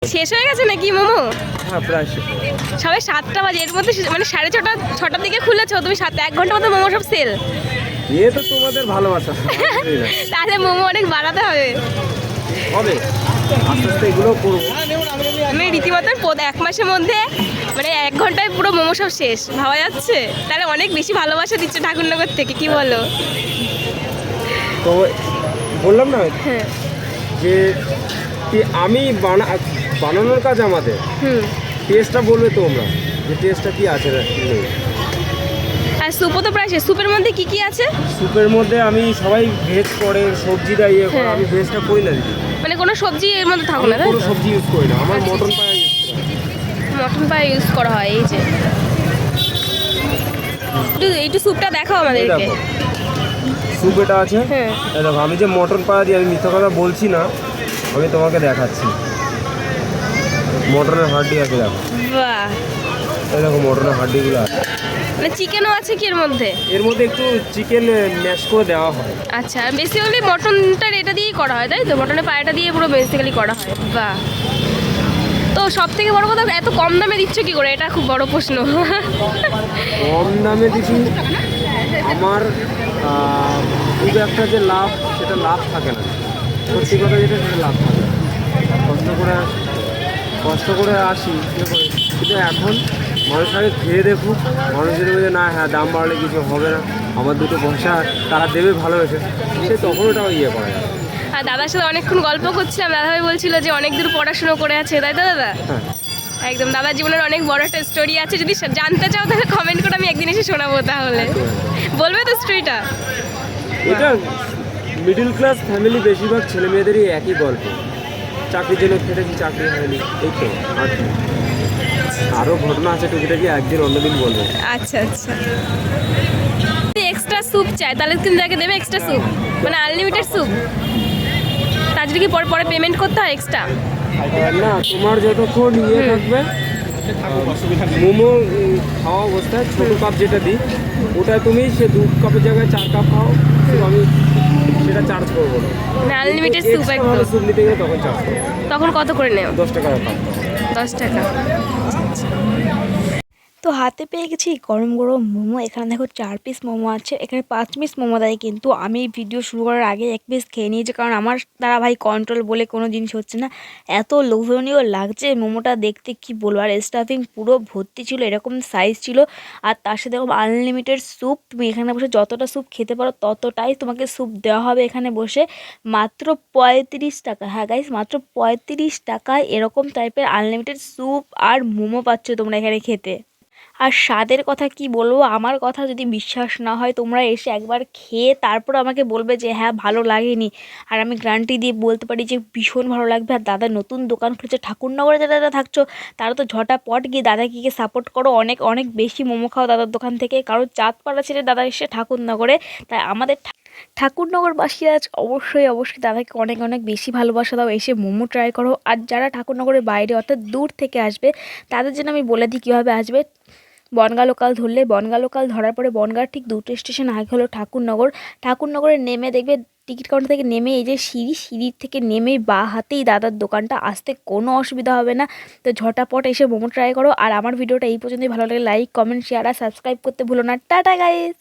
শেষ হয়ে গেছে নাকি মোমো? হ্যাঁ প্রায় শেষ। সবাই 7টা বাজে, এর মধ্যে মানে 6:30-6টার দিকে খুলেছো তুমি, 1 ঘন্টা মতো মোমো সব সেল। এ তো তোমাদের ভালোবাসা। তাহলে মোমো অনেক বাড়াতে হবে। হবে আস্তে আস্তে এগুলো করবো। আমি রীতিমতো 1 মাসের মধ্যে মানে 1 ঘন্টায় পুরো মোমো সব শেষ, ভাবা যাচ্ছে? তাহলে অনেক বেশি ভালোবাসা দিচ্ছে ঠাকুরনগর থেকে, কি বলো? তো বললাম না হ্যাঁ। যে আমি বানানোর কাজ আমাদের, টেস্টটা বলবে তোমরা যে টেস্টটা কি আছে না কি নেই। আর স্যুপও তো প্রায় শেষ। স্যুপের মধ্যে কি কি আছে? স্যুপের মধ্যে আমি সবাই ভেজ করে, সবজিটা ইয়ে করে, আমি ভেজটা করি না দিদি। মানে কোনো সবজি এর মধ্যে থাকো না? কোনো সবজি ইউজ করি না, আমার মটন পায়া ইউজ করি। মটন পায়া ইউজ করা হয়। এই যে এইটু স্যুপটা দেখাও আমাদেরকে। স্যুপ এটা আছে। হ্যাঁ এই দেখো, আমি যে মটন পায়া দিই, আমি মিথ্যা কথা বলছি না, আমি তোমাকে দেখাচ্ছি। মটনের হাড্ডি আছে দেখো। বাহ, এই দেখো মটনের হাড্ডিগুলো আছে। মানে চিকেনও আছে কি এর মধ্যে? এর মধ্যে একটু চিকেন ম্যাশ করে দেওয়া হয়। আচ্ছা, বেসিক্যালি মটনটা এটা দিয়েই করা হয় তাই তো? মটনের পায়াটা দিয়ে পুরো বেসিক্যালি করা হয়। বাহ, তো সব থেকে বড় কথা, এত কম দামে দিচ্ছ কি করে? এটা খুব বড় প্রশ্ন। কম দামে দিচ্ছি, আমার খুব একটা যে লাভ, সেটা লাভ থাকে না। সত্যি কথা যেটা, সেটা লাভ থাকে না। কষ্ট করে আসি কিন্তু এখন মানুষ আগে খেয়ে দেখুক, মানুষ যদি বলে না হ্যাঁ দাম বাড়লে কিছু হবে না, আমার দুটো পয়সা তারা দেবে ভালোবেসে, সে তখন ওটা ইয়ে করা যায়। আর দাদার সাথে অনেকক্ষণ গল্প করছিলাম, দাদাভাই বলছিল যে অনেক দূর পড়াশুনো করে আছে, তাই তো দাদা? হ্যাঁ একদম, দাদার জীবনের অনেক বড় একটা স্টোরি আছে। যদি জানতে চাও তাহলে কমেন্ট করে, আমি একদিন এসে শোনাবো। তাহলে বলবে তো স্টোরিটা? এটা মিডল ক্লাস ফ্যামিলি, বেশিরভাগ ছেলে মেয়েদেরই একই গল্প। চাকরির জন্য খেটেছি, চাকরি হয়নি, এই তো। আর আরও ঘটনা আছে টুকিটাকি, একদিন অন্যদিন বলবো। আচ্ছা আচ্ছা। এক্সট্রা স্যুপ চাই তাহলে কিন্তু তাকে দেবে এক্সট্রা স্যুপ, মানে আনলিমিটেড স্যুপ। তার যদি কি পরে পরে পেমেন্ট করতে হয় এক্সট্রা? না, তোমার যতক্ষণ ইয়ে থাকবে, মোমো খাওয়া অবস্থায় ছোটো কাপ যেটা দিই, ওটা তুমি সে 2 কাপের জায়গায় 4 কাপ খাও, আমি সেটা চার্জ করবো না। মানে আনলিমিটেড স্যুপ একদম। স্যুপ নিতে গেলে তখন চার্জ করবো। তখন কত করে নেও? 10 টাকা কাপ। 10 টাকা। তো হাতে পেয়ে গেছি গরম গরম মোমো। এখানে দেখো 4 পিস মোমো আছে, এখানে 5 পিস মোমো দেয়, কিন্তু আমি ভিডিও শুরু করার আগে 1 পিস খেয়ে নিয়েছি, কারণ আমার দ্বারা ভাই কন্ট্রোল বলে কোনো জিনিস হচ্ছে না। এত লোভনীয় লাগছে মোমোটা দেখতে, কি বলবো। আর স্টাফিং পুরো ভর্তি ছিল, এরকম সাইজ ছিল। আর তার সাথে দেখো আনলিমিটেড স্যুপ, তুমি এখানে বসে যতটা স্যুপ খেতে পারো ততটাই তোমাকে স্যুপ দেওয়া হবে এখানে বসে। মাত্র 35 টাকা। হ্যাঁ গাইস, মাত্র 35 টাকায় এরকম টাইপের আনলিমিটেড স্যুপ আর মোমো পাচ্ছ তোমরা এখানে খেতে। আর স্বাদের কথা কি বলবো, আমার কথা যদি বিশ্বাস না হয় তোমরা এসে একবার খেয়ে তারপর আমাকে বলবে যে হ্যাঁ ভালো লাগেনি। আর আমি গ্যারান্টি দিয়ে বলতে পারি যে ভীষণ ভালো লাগবে। আর দাদা নতুন দোকান খুলেছে ঠাকুরনগরে, যারা থাকছো তারা তো ঝটাপট গিয়ে দাদাকে গিয়ে সাপোর্ট করো, অনেক অনেক বেশি মোমো খাও দাদার দোকান থেকে। কারণ চাঁদপাড়া ছেড়ে দাদা এসে ঠাকুরনগরে, তাই আমাদের ঠাকুরনগরবাসীরা আজ অবশ্যই অবশ্যই দাদাকে অনেক অনেক বেশি ভালোবাসা দাও, এসে মোমো ট্রাই করো। আর যারা ঠাকুরনগরের বাইরে অর্থাৎ দূর থেকে আসবে, তাদের জন্য আমি বলে দিই কীভাবে আসবে। বনগাঁ লোকাল ধরলে, বনগাঁ লোকাল ধরার পরে বনগাঁর ঠিক 2টো স্টেশন আগে হলো ঠাকুরনগর। ঠাকুরনগরে নেমে দেখবে টিকিট কাউন্টার থেকে নেমে এই যে সিঁড়ির থেকে নেমেই বাঁ হাতেই দাদার দোকানটা, আসতে কোনো অসুবিধা হবে না। তো ঝটাপট এসে মোমো ট্রাই করো। আর আমার ভিডিওটা এই পর্যন্তই, ভালো লাগলে লাইক কমেন্ট শেয়ার আর সাবস্ক্রাইব করতে ভুলো না। Tata guys.